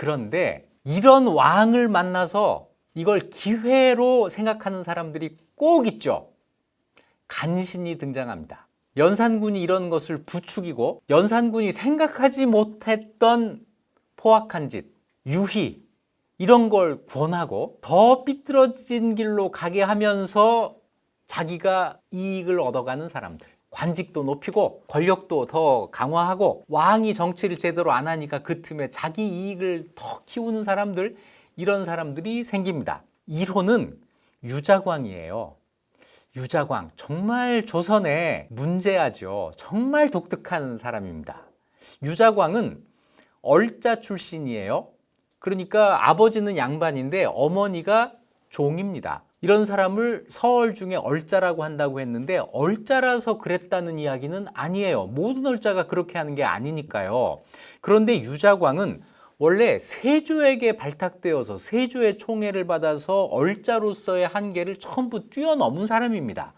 그런데 이런 왕을 만나서 이걸 기회로 생각하는 사람들이 꼭 있죠. 간신히 등장합니다. 연산군이 이런 것을 부추기고 연산군이 생각하지 못했던 포악한 짓, 유희 이런 걸 권하고 더 삐뚤어진 길로 가게 하면서 자기가 이익을 얻어가는 사람들, 관직도 높이고 권력도 더 강화하고 왕이 정치를 제대로 안 하니까 그 틈에 자기 이익을 더 키우는 사람들, 이런 사람들이 생깁니다. 1호는 유자광이에요. 유자광, 정말 조선의 문제아죠. 정말 독특한 사람입니다. 유자광은 얼자 출신이에요. 그러니까 아버지는 양반인데 어머니가 종입니다. 이런 사람을 서얼 중에 얼자라고 한다고 했는데 얼자라서 그랬다는 이야기는 아니에요. 모든 얼자가 그렇게 하는 게 아니니까요. 그런데 유자광은 원래 세조에게 발탁되어서 세조의 총애를 받아서 얼자로서의 한계를 전부 뛰어넘은 사람입니다.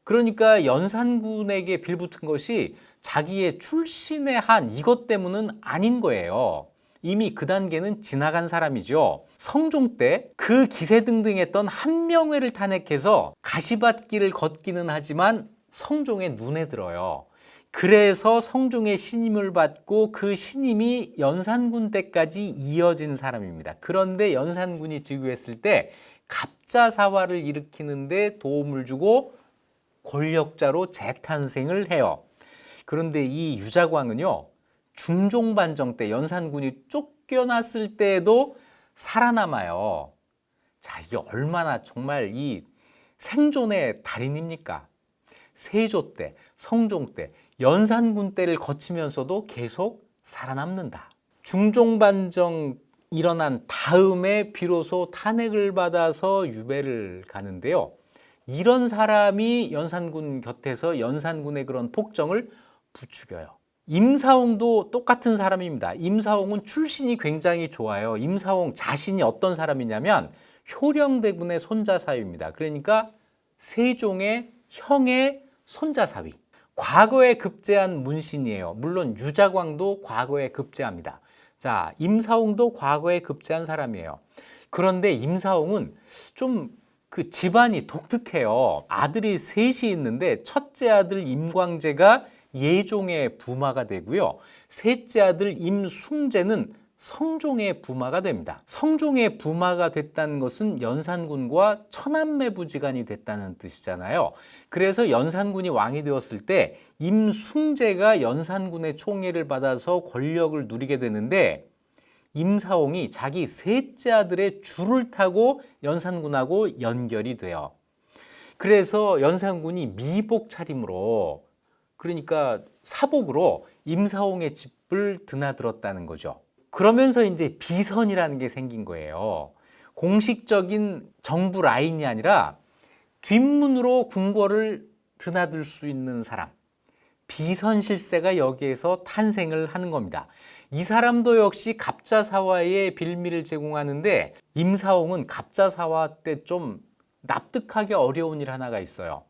그러니까 연산군에게 빌붙은 것이 자기의 출신의 한 이것 때문은 아닌 거예요. 이미 그 단계는 지나간 사람이죠. 성종 때 그 기세등등했던 한명회를 탄핵해서 가시밭길을 걷기는 하지만 성종의 눈에 들어요. 그래서 성종의 신임을 받고 그 신임이 연산군 때까지 이어진 사람입니다. 그런데 연산군이 즉위했을 때 갑자사화를 일으키는데 도움을 주고 권력자로 재탄생을 해요. 그런데 이 유자광은요, 중종반정 때 연산군이 쫓겨났을 때에도 살아남아요. 자, 이게 얼마나 정말 이 생존의 달인입니까? 세조 때, 성종 때, 연산군 때를 거치면서도 계속 살아남는다. 중종반정 일어난 다음에 비로소 탄핵을 받아서 유배를 가는데요. 이런 사람이 연산군 곁에서 연산군의 그런 폭정을 부추겨요. 임사홍도 똑같은 사람입니다. 임사홍은 출신이 굉장히 좋아요. 임사홍 자신이 어떤 사람이냐면 효령대군의 손자사위입니다. 그러니까 세종의 형의 손자사위. 과거에 급제한 문신이에요. 물론 유자광도 과거에 급제합니다. 자, 임사홍도 과거에 급제한 사람이에요. 그런데 임사홍은 좀 그 집안이 독특해요. 아들이 셋이 있는데 첫째 아들 임광재가 예종의 부마가 되고요. 셋째 아들 임숭재는 성종의 부마가 됩니다. 성종의 부마가 됐다는 것은 연산군과 천안매부지간이 됐다는 뜻이잖아요. 그래서 연산군이 왕이 되었을 때 임숭재가 연산군의 총애를 받아서 권력을 누리게 되는데 임사홍이 자기 셋째 아들의 줄을 타고 연산군하고 연결이 돼요. 그래서 연산군이 미복 차림으로, 그러니까 사복으로 임사홍의 집을 드나들었다는 거죠. 그러면서 이제 비선이라는 게 생긴 거예요. 공식적인 정부 라인이 아니라 뒷문으로 궁궐을 드나들 수 있는 사람, 비선실세가 여기에서 탄생을 하는 겁니다. 이 사람도 역시 갑자사화의 빌미를 제공하는데 임사홍은 갑자사화 때 좀 납득하기 어려운 일 하나가 있어요.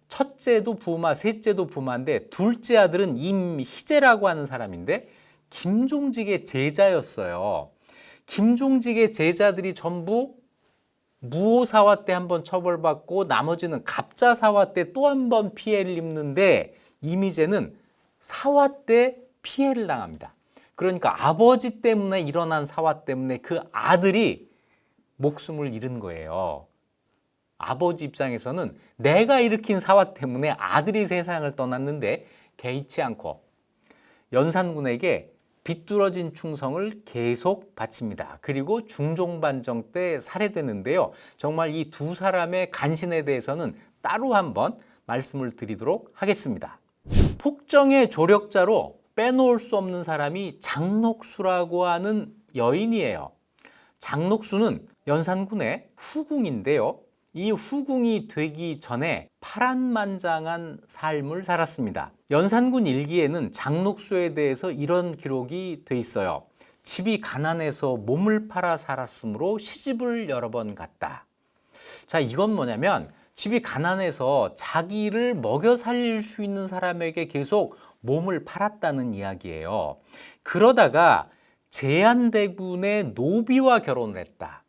첫째도 부마, 셋째도 부마인데 둘째 아들은 임희재라고 하는 사람인데 김종직의 제자였어요. 김종직의 제자들이 전부 무오사화 때 한번 처벌받고 나머지는 갑자사화 때 또 한 번 피해를 입는데 임희재는 사화 때 피해를 당합니다. 그러니까 아버지 때문에 일어난 사화 때문에 그 아들이 목숨을 잃은 거예요. 아버지 입장에서는 내가 일으킨 사화 때문에 아들이 세상을 떠났는데 개의치 않고 연산군에게 비뚤어진 충성을 계속 바칩니다. 그리고 중종반정 때 살해되는데요. 정말 이 두 사람의 간신에 대해서는 따로 한번 말씀을 드리도록 하겠습니다. 폭정의 조력자로 빼놓을 수 없는 사람이 장녹수라고 하는 여인이에요. 장녹수는 연산군의 후궁인데요. 이 후궁이 되기 전에 파란만장한 삶을 살았습니다. 연산군 일기에는 장녹수에 대해서 이런 기록이 돼 있어요. 집이 가난해서 몸을 팔아 살았으므로 시집을 여러 번 갔다. 자, 이건 뭐냐면 집이 가난해서 자기를 먹여 살릴 수 있는 사람에게 계속 몸을 팔았다는 이야기예요. 그러다가 제한대군의 노비와 결혼을 했다.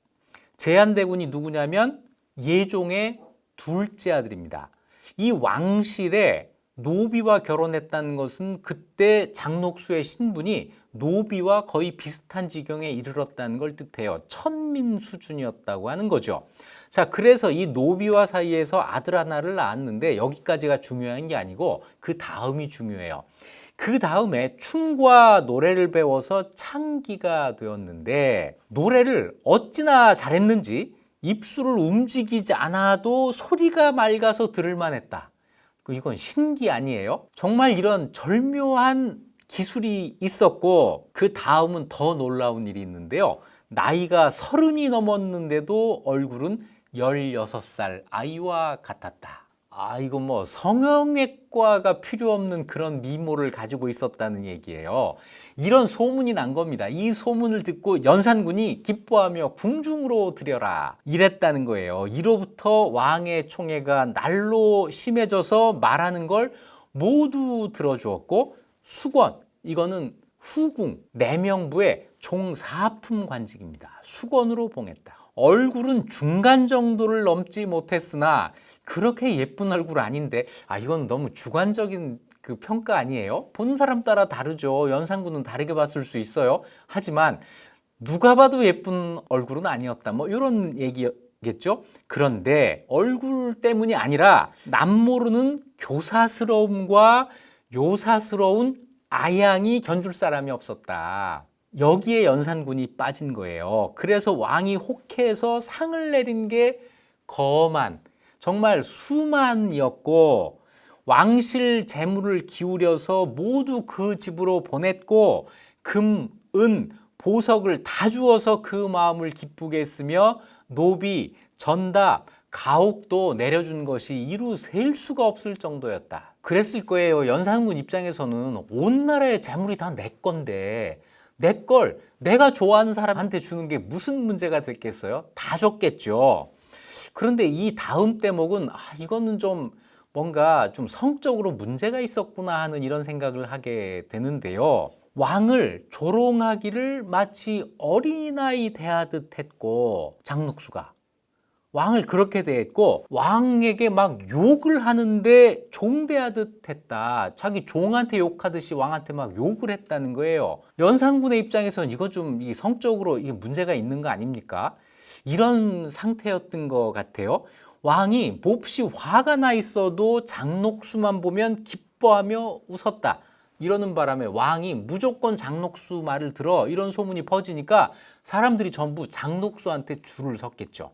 제한대군이 누구냐면 예종의 둘째 아들입니다. 이 왕실에 노비와 결혼했다는 것은 그때 장녹수의 신분이 노비와 거의 비슷한 지경에 이르렀다는 걸 뜻해요. 천민 수준이었다고 하는 거죠. 자, 그래서 이 노비와 사이에서 아들 하나를 낳았는데 여기까지가 중요한 게 아니고 그 다음이 중요해요. 그 다음에 춤과 노래를 배워서 창기가 되었는데 노래를 어찌나 잘했는지 입술을 움직이지 않아도 소리가 맑아서 들을만 했다. 이건 신기 아니에요? 정말 이런 절묘한 기술이 있었고 그 다음은 더 놀라운 일이 있는데요. 나이가 30이 넘었는데도 얼굴은 16살 아이와 같았다. 이거 뭐 성형외과가 필요 없는 그런 미모를 가지고 있었다는 얘기예요. 이런 소문이 난 겁니다. 이 소문을 듣고 연산군이 기뻐하며 궁중으로 들여라 이랬다는 거예요. 이로부터 왕의 총애가 날로 심해져서 말하는 걸 모두 들어주었고 수권, 이거는 후궁, 내명부의 종사품 관직입니다. 수건으로 봉했다. 얼굴은 중간 정도를 넘지 못했으나 그렇게 예쁜 얼굴 아닌데 이건 너무 주관적인 그 평가 아니에요? 보는 사람 따라 다르죠. 연산군은 다르게 봤을 수 있어요. 하지만 누가 봐도 예쁜 얼굴은 아니었다. 뭐 이런 얘기겠죠. 그런데 얼굴 때문이 아니라 남모르는 교사스러움과 요사스러운 아양이 견줄 사람이 없었다. 여기에 연산군이 빠진 거예요. 그래서 왕이 혹해서 상을 내린 게 거만, 정말 수만이었고 왕실 재물을 기울여서 모두 그 집으로 보냈고 금, 은, 보석을 다 주어서 그 마음을 기쁘게 했으며 노비, 전답, 가옥도 내려준 것이 이루 셀 수가 없을 정도였다. 그랬을 거예요. 연산군 입장에서는 온 나라의 재물이 다 내 건데 내 걸 내가 좋아하는 사람한테 주는 게 무슨 문제가 됐겠어요? 다 줬겠죠. 그런데 이 다음 대목은 이거는 좀 뭔가 좀 성적으로 문제가 있었구나 하는 이런 생각을 하게 되는데요. 왕을 조롱하기를 마치 어린아이 대하듯 했고 장녹수가 왕을 그렇게 대했고 왕에게 막 욕을 하는데 종대하듯 했다. 자기 종한테 욕하듯이 왕한테 막 욕을 했다는 거예요. 연산군의 입장에서는 이거 좀 성적으로 이게 문제가 있는 거 아닙니까? 이런 상태였던 것 같아요. 왕이 몹시 화가 나 있어도 장녹수만 보면 기뻐하며 웃었다. 이러는 바람에 왕이 무조건 장녹수 말을 들어 이런 소문이 퍼지니까 사람들이 전부 장녹수한테 줄을 섰겠죠.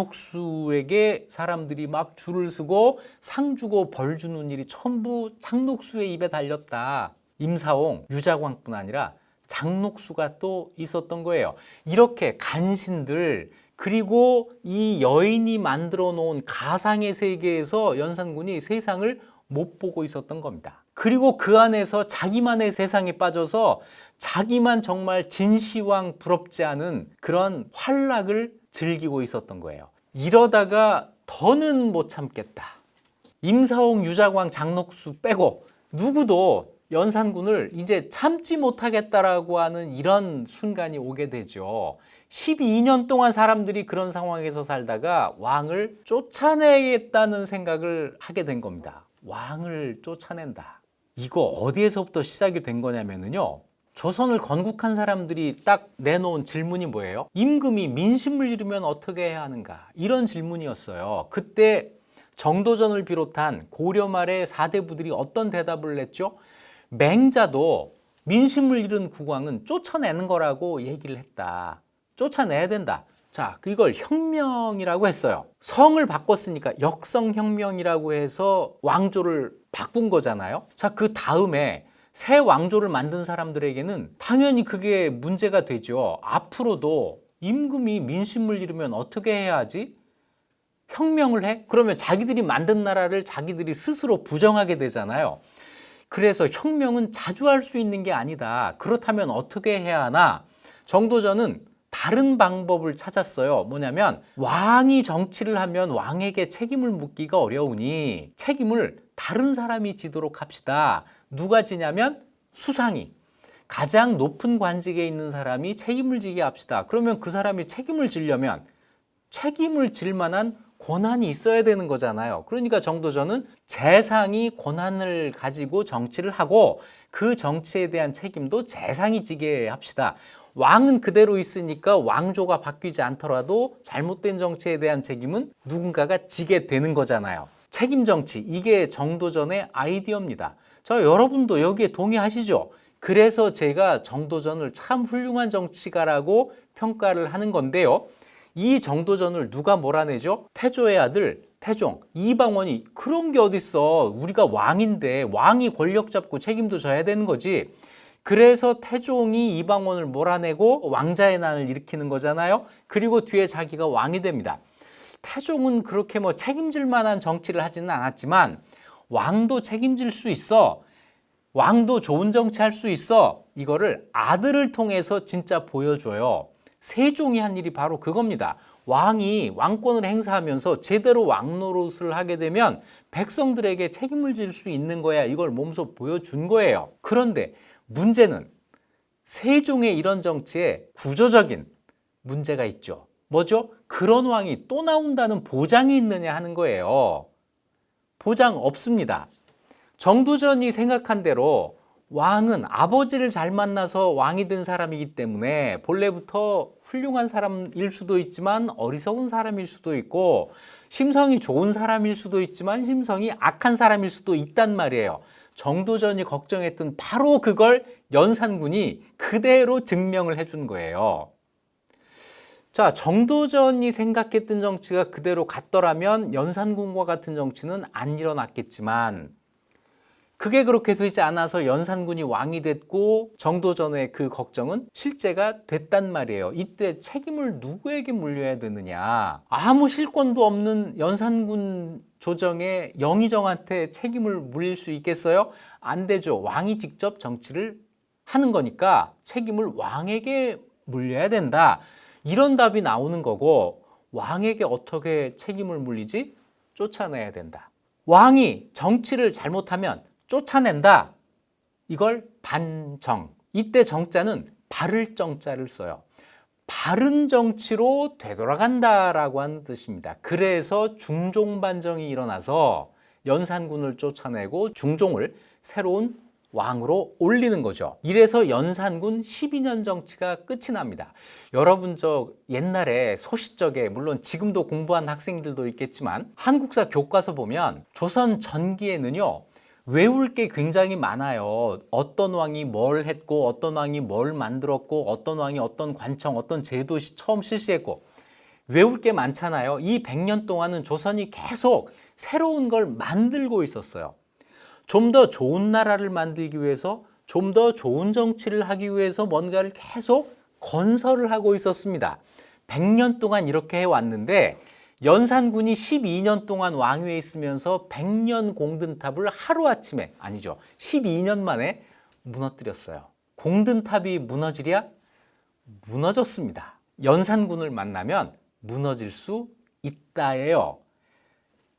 장녹수에게 사람들이 막 줄을 서고 상 주고 벌 주는 일이 전부 장녹수의 입에 달렸다. 임사옹, 유자광뿐 아니라 장녹수가 또 있었던 거예요. 이렇게 간신들 그리고 이 여인이 만들어 놓은 가상의 세계에서 연산군이 세상을 못 보고 있었던 겁니다. 그리고 그 안에서 자기만의 세상에 빠져서 자기만 정말 진시황 부럽지 않은 그런 활락을 즐기고 있었던 거예요. 이러다가 더는 못 참겠다. 임사옹, 유자광, 장녹수 빼고 누구도 연산군을 이제 참지 못하겠다라고 하는 이런 순간이 오게 되죠. 12년 동안 사람들이 그런 상황에서 살다가 왕을 쫓아내겠다는 생각을 하게 된 겁니다. 왕을 쫓아낸다. 이거 어디에서부터 시작이 된 거냐면요. 조선을 건국한 사람들이 딱 내놓은 질문이 뭐예요? 임금이 민심을 잃으면 어떻게 해야 하는가? 이런 질문이었어요. 그때 정도전을 비롯한 고려 말의 사대부들이 어떤 대답을 냈죠? 맹자도 민심을 잃은 국왕은 쫓아내는 거라고 얘기를 했다. 쫓아내야 된다. 자, 이걸 혁명이라고 했어요. 성을 바꿨으니까 역성혁명이라고 해서 왕조를 바꾼 거잖아요. 자, 그 다음에 새 왕조를 만든 사람들에게는 당연히 그게 문제가 되죠. 앞으로도 임금이 민심을 잃으면 어떻게 해야 하지? 혁명을 해? 그러면 자기들이 만든 나라를 자기들이 스스로 부정하게 되잖아요. 그래서 혁명은 자주 할 수 있는 게 아니다. 그렇다면 어떻게 해야 하나? 정도전은 다른 방법을 찾았어요. 뭐냐면 왕이 정치를 하면 왕에게 책임을 묻기가 어려우니 책임을 다른 사람이 지도록 합시다. 누가 지냐면 수상이. 가장 높은 관직에 있는 사람이 책임을 지게 합시다. 그러면 그 사람이 책임을 지려면 책임을 질 만한 권한이 있어야 되는 거잖아요. 그러니까 정도전은 재상이 권한을 가지고 정치를 하고 그 정치에 대한 책임도 재상이 지게 합시다. 왕은 그대로 있으니까 왕조가 바뀌지 않더라도 잘못된 정치에 대한 책임은 누군가가 지게 되는 거잖아요. 책임 정치, 이게 정도전의 아이디어입니다. 저 여러분도 여기에 동의하시죠? 그래서 제가 정도전을 참 훌륭한 정치가라고 평가를 하는 건데요. 이 정도전을 누가 몰아내죠? 태조의 아들 태종, 이방원이 그런 게 어딨어. 우리가 왕인데 왕이 권력 잡고 책임도 져야 되는 거지. 그래서 태종이 이방원을 몰아내고 왕자의 난을 일으키는 거잖아요. 그리고 뒤에 자기가 왕이 됩니다. 태종은 그렇게 뭐 책임질 만한 정치를 하지는 않았지만 왕도 책임질 수 있어. 왕도 좋은 정치할 수 있어. 이거를 아들을 통해서 진짜 보여줘요. 세종이 한 일이 바로 그겁니다. 왕이 왕권을 행사하면서 제대로 왕 노릇을 하게 되면 백성들에게 책임을 질 수 있는 거야. 이걸 몸소 보여준 거예요. 그런데 문제는 세종의 이런 정치에 구조적인 문제가 있죠. 뭐죠? 그런 왕이 또 나온다는 보장이 있느냐 하는 거예요. 보장 없습니다. 정도전이 생각한 대로 왕은 아버지를 잘 만나서 왕이 된 사람이기 때문에 본래부터 훌륭한 사람일 수도 있지만 어리석은 사람일 수도 있고 심성이 좋은 사람일 수도 있지만 심성이 악한 사람일 수도 있단 말이에요. 정도전이 걱정했던 바로 그걸 연산군이 그대로 증명을 해준 거예요. 자, 정도전이 생각했던 정치가 그대로 갔더라면 연산군과 같은 정치는 안 일어났겠지만 그게 그렇게 되지 않아서 연산군이 왕이 됐고 정도전의 그 걱정은 실제가 됐단 말이에요. 이때 책임을 누구에게 물려야 되느냐. 아무 실권도 없는 연산군 조정의 영의정한테 책임을 물릴 수 있겠어요? 안 되죠. 왕이 직접 정치를 하는 거니까 책임을 왕에게 물려야 된다. 이런 답이 나오는 거고 왕에게 어떻게 책임을 물리지? 쫓아내야 된다. 왕이 정치를 잘못하면 쫓아낸다. 이걸 반정. 이때 정자는 바를 정자를 써요. 바른 정치로 되돌아간다라고 하는 뜻입니다. 그래서 중종반정이 일어나서 연산군을 쫓아내고 중종을 새로운 왕으로 올리는 거죠. 이래서 연산군 12년 정치가 끝이 납니다. 여러분 저 옛날에 소시적에 물론 지금도 공부한 학생들도 있겠지만 한국사 교과서 보면 조선 전기에는요. 외울 게 굉장히 많아요. 어떤 왕이 뭘 했고 어떤 왕이 뭘 만들었고 어떤 왕이 어떤 관청 어떤 제도 처음 실시했고 외울 게 많잖아요. 이 100년 동안은 조선이 계속 새로운 걸 만들고 있었어요. 좀 더 좋은 나라를 만들기 위해서 좀 더 좋은 정치를 하기 위해서 뭔가를 계속 건설을 하고 있었습니다. 100년 동안 이렇게 해왔는데 연산군이 12년 동안 왕위에 있으면서 100년 공든탑을 하루아침에 아니죠. 12년 만에 무너뜨렸어요. 공든탑이 무너지랴? 무너졌습니다. 연산군을 만나면 무너질 수 있다예요.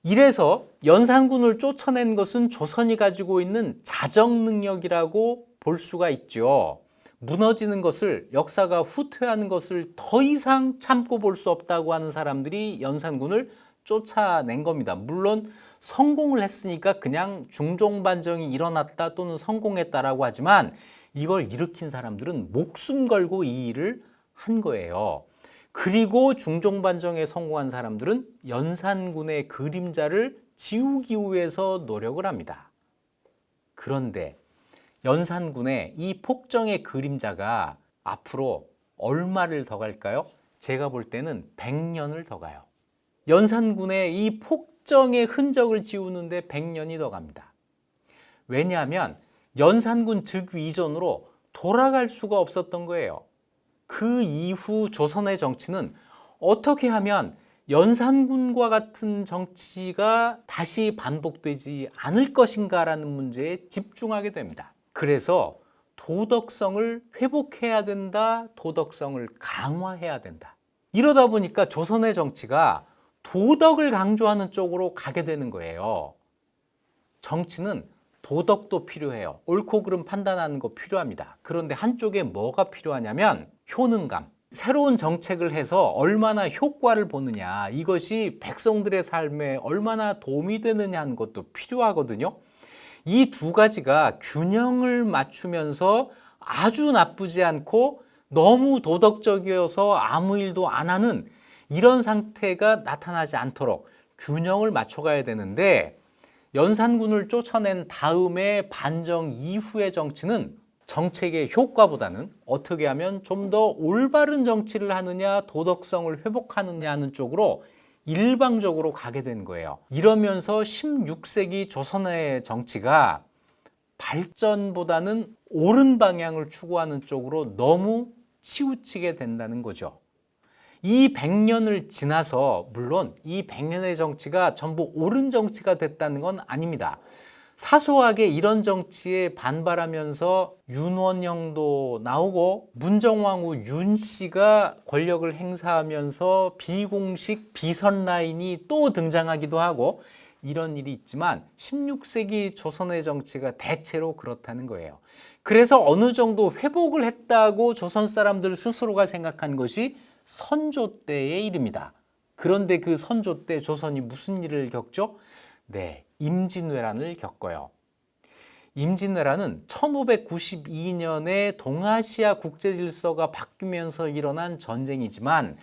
이래서 연산군을 쫓아낸 것은 조선이 가지고 있는 자정 능력이라고 볼 수가 있죠. 무너지는 것을 역사가 후퇴하는 것을 더 이상 참고 볼 수 없다고 하는 사람들이 연산군을 쫓아낸 겁니다. 물론 성공을 했으니까 그냥 중종반정이 일어났다 또는 성공했다라고 하지만 이걸 일으킨 사람들은 목숨 걸고 이 일을 한 거예요. 그리고 중종반정에 성공한 사람들은 연산군의 그림자를 지우기 위해서 노력을 합니다. 그런데 연산군의 이 폭정의 그림자가 앞으로 얼마를 더 갈까요? 제가 볼 때는 100년을 더 가요. 연산군의 이 폭정의 흔적을 지우는데 100년이 더 갑니다. 왜냐하면 연산군 즉위 이전으로 돌아갈 수가 없었던 거예요. 그 이후 조선의 정치는 어떻게 하면 연산군과 같은 정치가 다시 반복되지 않을 것인가라는 문제에 집중하게 됩니다. 그래서 도덕성을 회복해야 된다, 도덕성을 강화해야 된다. 이러다 보니까 조선의 정치가 도덕을 강조하는 쪽으로 가게 되는 거예요. 정치는 도덕도 필요해요. 옳고 그름 판단하는 거 필요합니다. 그런데 한쪽에 뭐가 필요하냐면 효능감. 새로운 정책을 해서 얼마나 효과를 보느냐, 이것이 백성들의 삶에 얼마나 도움이 되느냐 하는 것도 필요하거든요. 이 두 가지가 균형을 맞추면서 아주 나쁘지 않고 너무 도덕적이어서 아무 일도 안 하는 이런 상태가 나타나지 않도록 균형을 맞춰가야 되는데, 연산군을 쫓아낸 다음에 반정 이후의 정치는 정책의 효과보다는 어떻게 하면 좀 더 올바른 정치를 하느냐, 도덕성을 회복하느냐 하는 쪽으로 일방적으로 가게 된 거예요. 이러면서 16세기 조선의 정치가 발전보다는 옳은 방향을 추구하는 쪽으로 너무 치우치게 된다는 거죠. 이 100년을 지나서, 물론 이 100년의 정치가 전부 옳은 정치가 됐다는 건 아닙니다. 사소하게 이런 정치에 반발하면서 윤원영도 나오고 문정왕후 윤 씨가 권력을 행사하면서 비공식 비선 라인이 또 등장하기도 하고, 이런 일이 있지만 16세기 조선의 정치가 대체로 그렇다는 거예요. 그래서 어느 정도 회복을 했다고 조선 사람들 스스로가 생각한 것이 선조 때의 일입니다. 그런데 그 선조 때 조선이 무슨 일을 겪죠? 네, 임진왜란을 겪어요. 임진왜란은 1592년에 동아시아 국제질서가 바뀌면서 일어난 전쟁이지만,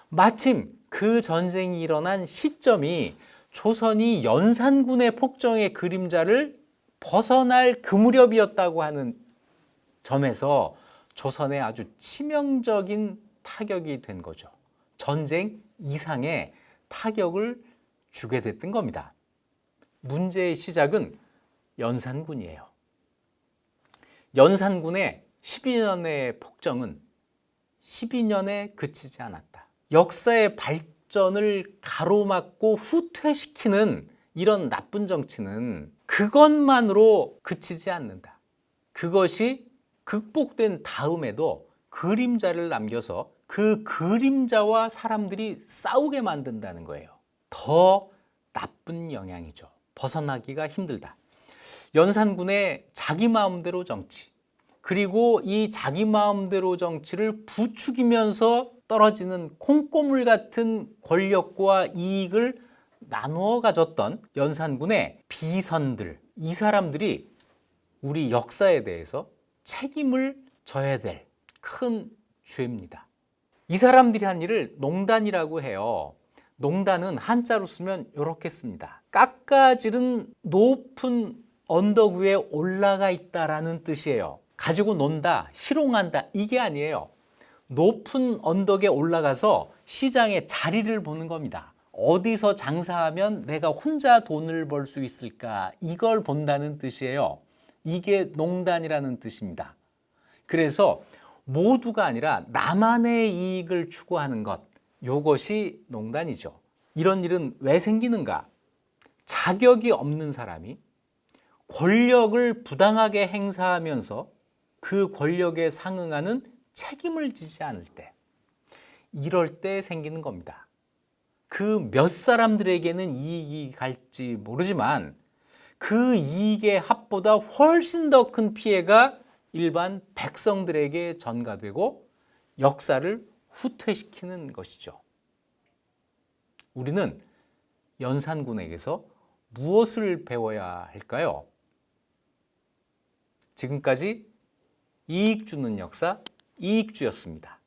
마침 그 전쟁이 일어난 시점이 조선이 연산군의 폭정의 그림자를 벗어날 그 무렵이었다고 하는 점에서 조선에 아주 치명적인 타격이 된 거죠. 전쟁 이상의 타격을 주게 됐던 겁니다. 문제의 시작은 연산군이에요. 연산군의 12년의 폭정은 12년에 그치지 않았다. 역사의 발전을 가로막고 후퇴시키는 이런 나쁜 정치는 그것만으로 그치지 않는다. 그것이 극복된 다음에도 그림자를 남겨서 그 그림자와 사람들이 싸우게 만든다는 거예요. 더 나쁜 영향이죠. 벗어나기가 힘들다. 연산군의 자기 마음대로 정치, 그리고 이 자기 마음대로 정치를 부추기면서 떨어지는 콩고물 같은 권력과 이익을 나누어 가졌던 연산군의 비선들, 이 사람들이 우리 역사에 대해서 책임을 져야 될 큰 죄입니다. 이 사람들이 한 일을 농단이라고 해요. 농단은 한자로 쓰면 이렇게 씁니다. 깎아지른 높은 언덕 위에 올라가 있다라는 뜻이에요. 가지고 논다, 희롱한다, 이게 아니에요. 높은 언덕에 올라가서 시장에 자리를 보는 겁니다. 어디서 장사하면 내가 혼자 돈을 벌 수 있을까, 이걸 본다는 뜻이에요. 이게 농단이라는 뜻입니다. 그래서 모두가 아니라 나만의 이익을 추구하는 것, 이것이 농단이죠. 이런 일은 왜 생기는가? 자격이 없는 사람이 권력을 부당하게 행사하면서 그 권력에 상응하는 책임을 지지 않을 때, 이럴 때 생기는 겁니다. 그 몇 사람들에게는 이익이 갈지 모르지만 그 이익의 합보다 훨씬 더 큰 피해가 일반 백성들에게 전가되고 역사를 후퇴시키는 것이죠. 우리는 연산군에게서 무엇을 배워야 할까요? 지금까지 이익 주는 역사, 이익주였습니다.